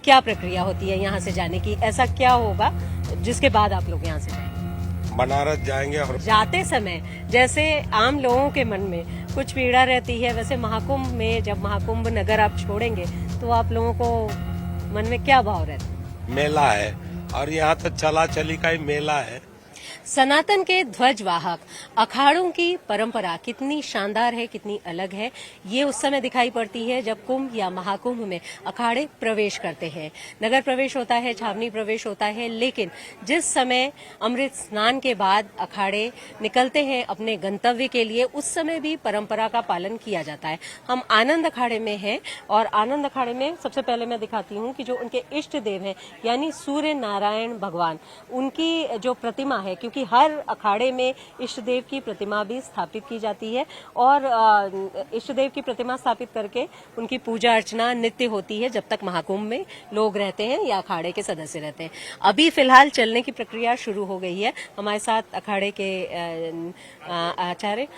क्या प्रक्रिया होती है यहाँ से जाने की? ऐसा क्या होगा जिसके बाद आप लोग यहाँ से जाएंगे? बनारस जाएंगे और जाते समय जैसे आम लोगों के मन में कुछ पीड़ा रहती है, वैसे महाकुंभ में जब महाकुंभ नगर आप छोड़ेंगे तो आप लोगों को मन में क्या भाव रहता है? मेला है और यहाँ तो चला चली का ही मेला है। सनातन के ध्वजवाहक अखाड़ों की परंपरा कितनी शानदार है, कितनी अलग है, ये उस समय दिखाई पड़ती है जब कुंभ या महाकुंभ में अखाड़े प्रवेश करते हैं। नगर प्रवेश होता है, छावनी प्रवेश होता है, लेकिन जिस समय अमृत स्नान के बाद अखाड़े निकलते हैं अपने गंतव्य के लिए, उस समय भी परंपरा का पालन किया जाता है। हम आनंद अखाड़े में हैं और आनंद अखाड़े में सबसे पहले मैं दिखाती हूँ कि जो उनके इष्ट देव हैं यानी सूर्य नारायण भगवान, उनकी जो प्रतिमा है, क्योंकि हर अखाड़े में इष्ट देव की प्रतिमा भी स्थापित की जाती है और इष्ट देव की प्रतिमा स्थापित करके उनकी पूजा अर्चना नित्य होती है जब तक महाकुंभ में लोग रहते हैं या अखाड़े के सदस्य रहते हैं। अभी फिलहाल चलने की प्रक्रिया शुरू हो गई है। हमारे साथ अखाड़े के आचार्य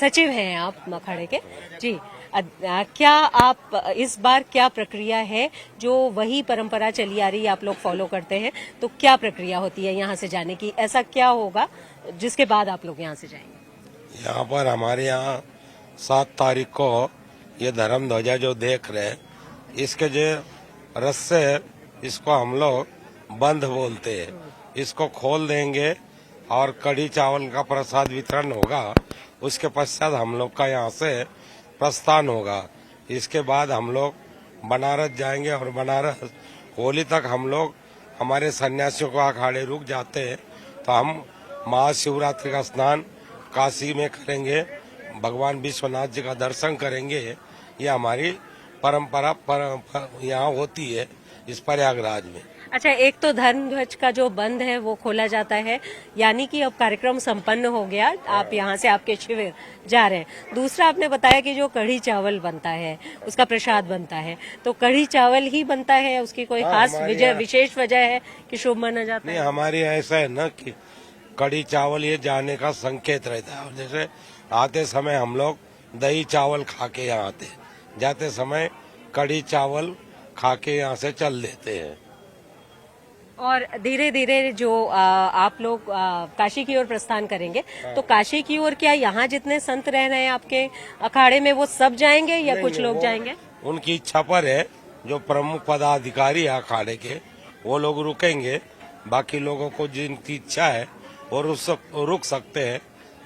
सचिव हैं आप अखाड़े के जी। क्या आप इस बार क्या प्रक्रिया है जो वही परंपरा चली आ रही है आप लोग फॉलो करते हैं, तो क्या प्रक्रिया होती है यहाँ से जाने की? ऐसा क्या होगा जिसके बाद आप लोग यहाँ से जाएंगे? यहाँ पर हमारे यहाँ 7 तारीख को ये धर्म ध्वजा जो देख रहे हैं, इसके जो रस्से है इसको हम लोग बंद बोलते हैं। इसको खोल देंगे और कढ़ी चावल का प्रसाद वितरण होगा। उसके पश्चात हम लोग का यहाँ से प्रस्थान होगा। इसके बाद हम लोग बनारस जाएंगे और बनारस होली तक हम लोग हमारे सन्यासियों को अखाड़े रुक जाते हैं, तो हम महाशिवरात्रि का स्नान काशी में करेंगे, भगवान विश्वनाथ जी का दर्शन करेंगे। ये हमारी परंपरा यहाँ होती है इस प्रयागराज में। अच्छा, एक तो धर्म ध्वज का जो बंद है वो खोला जाता है, यानी कि अब कार्यक्रम संपन्न हो गया, आप यहाँ से आपके शिविर जा रहे हैं। दूसरा आपने बताया कि जो कढ़ी चावल बनता है उसका प्रसाद बनता है, तो कढ़ी चावल ही बनता है, उसकी कोई खास विशेष वजह है कि शुभ माना जाता है? हमारी ऐसा है ना कि कढ़ी चावल ये जाने का संकेत रहता है। जैसे आते समय हम लोग दही चावल खा के यहाँ आते, जाते समय कढ़ी चावल खा के यहाँ से चल देते हैं। और धीरे धीरे जो आप लोग काशी की ओर प्रस्थान करेंगे, तो काशी की ओर क्या यहाँ जितने संत रह रहे हैं आपके अखाड़े में वो सब जाएंगे या कुछ लोग जाएंगे? उनकी इच्छा पर है। जो प्रमुख पदाधिकारी है अखाड़े के वो लोग रुकेंगे। बाकी लोगों को जिनकी इच्छा है वो रुक सकते हैं,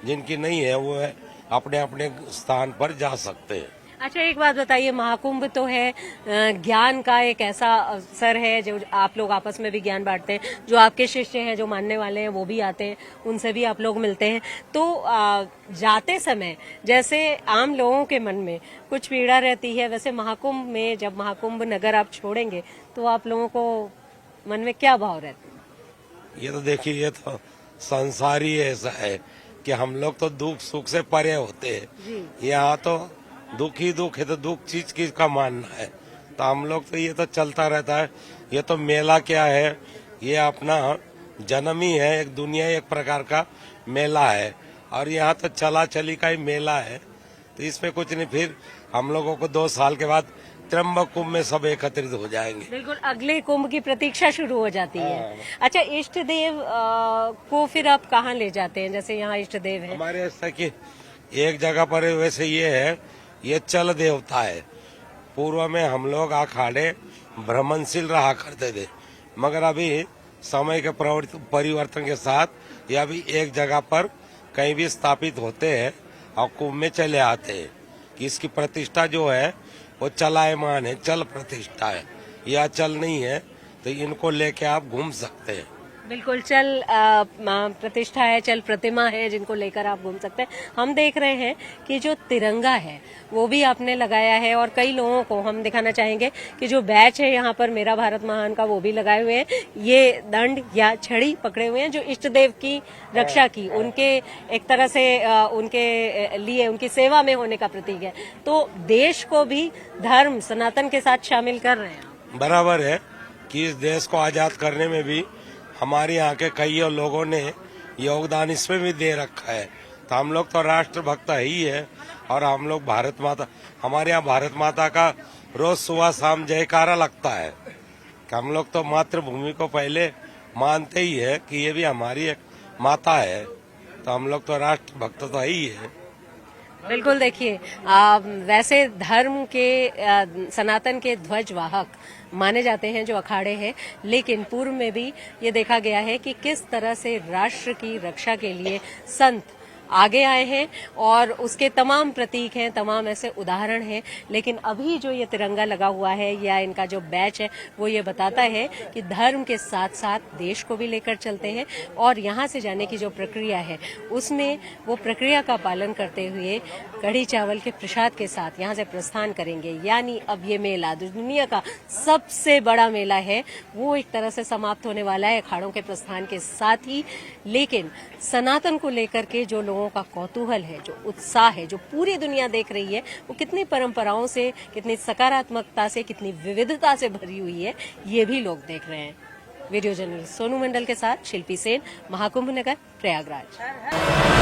जिनकी नहीं है वो अपने अपने स्थान पर जा सकते हैं। अच्छा, एक बात बताइए, महाकुंभ तो है, ज्ञान का एक ऐसा अवसर है जो आप लोग आपस में भी ज्ञान बांटते हैं, जो आपके शिष्य हैं, जो मानने वाले हैं वो भी आते हैं, उनसे भी आप लोग मिलते हैं। तो जाते समय जैसे आम लोगों के मन में कुछ पीड़ा रहती है, वैसे महाकुंभ में जब महाकुंभ नगर आप छोड़ेंगे तो आप लोगों को मन में क्या भाव रहता है? ये तो देखिए, ये तो संसार ही ऐसा है कि हम लोग तो दुख सुख से परे होते हैं। यहाँ तो दुख ही दुख है, तो दुख चीज किसका मानना है? तो हम लोग तो ये तो चलता रहता है। ये तो मेला क्या है, ये अपना जन्म ही है, एक दुनिया एक प्रकार का मेला है और यहाँ तो चला चली का ही मेला है। तो इसमें कुछ नहीं, फिर हम लोगों को 2 साल के बाद त्र्यंबक कुंभ में सब एकत्रित हो जाएंगे। बिल्कुल, अगले कुंभ की प्रतीक्षा शुरू हो जाती है। अच्छा, इष्ट देव को फिर आप कहाँ ले जाते हैं? जैसे यहाँ इष्ट देव है हमारे ऐसा कि एक जगह पर वैसे ये है, ये चल देवता है। पूर्व में हम लोग अखाड़े भ्रमणशील रहा करते थे, मगर अभी समय के परिवर्तन के साथ ये अभी एक जगह पर कहीं भी स्थापित होते हैं और कुंभ में चले आते हैं। कि इसकी प्रतिष्ठा जो है वो चलायमान है, चल प्रतिष्ठा है, यह चल नहीं है। तो इनको लेके आप घूम सकते हैं। बिल्कुल, चल प्रतिष्ठा है, चल प्रतिमा है, जिनको लेकर आप घूम सकते हैं। हम देख रहे हैं कि जो तिरंगा है वो भी आपने लगाया है और कई लोगों को हम दिखाना चाहेंगे कि जो बैच है यहाँ पर मेरा भारत महान का, वो भी लगाए हुए हैं। ये दंड या छड़ी पकड़े हुए हैं जो इष्ट देव की रक्षा की, उनके एक तरह से उनके लिए उनकी सेवा में होने का प्रतीक है। तो देश को भी धर्म सनातन के साथ शामिल कर रहे हैं। बराबर है कि इस देश को आजाद करने में भी हमारे यहाँ के कई लोगों ने योगदान इसमें भी दे रखा है। तो हम लोग तो राष्ट्रभक्त ही है और हम लोग भारत माता, हमारे यहाँ भारत माता का रोज सुबह शाम जयकारा लगता है। कि हम लोग तो मातृभूमि को पहले मानते ही है कि ये भी हमारी एक माता है, तो हम लोग तो राष्ट्र भक्त तो ही है। बिल्कुल देखिए, वैसे धर्म के सनातन के ध्वजवाहक माने जाते हैं जो अखाड़े हैं, लेकिन पूर्व में भी ये देखा गया है कि किस तरह से राष्ट्र की रक्षा के लिए संत आगे आए हैं और उसके तमाम प्रतीक हैं, तमाम ऐसे उदाहरण हैं। लेकिन अभी जो ये तिरंगा लगा हुआ है या इनका जो बैच है वो ये बताता है कि धर्म के साथ साथ देश को भी लेकर चलते हैं और यहाँ से जाने की जो प्रक्रिया है उसमें वो प्रक्रिया का पालन करते हुए कढ़ी चावल के प्रसाद के साथ यहाँ से प्रस्थान करेंगे। यानी अब ये मेला दुनिया का सबसे बड़ा मेला है, वो एक तरह से समाप्त होने वाला है अखाड़ों के प्रस्थान के साथ ही। लेकिन सनातन को लेकर के जो लोगों का कौतूहल है, जो उत्साह है, जो पूरी दुनिया देख रही है, वो कितनी परंपराओं से, कितनी सकारात्मकता से, कितनी विविधता से भरी हुई है, ये भी लोग देख रहे हैं। वीडियो जर्नलिस्ट सोनू मंडल के साथ शिल्पी सेन, महाकुंभ नगर, प्रयागराज।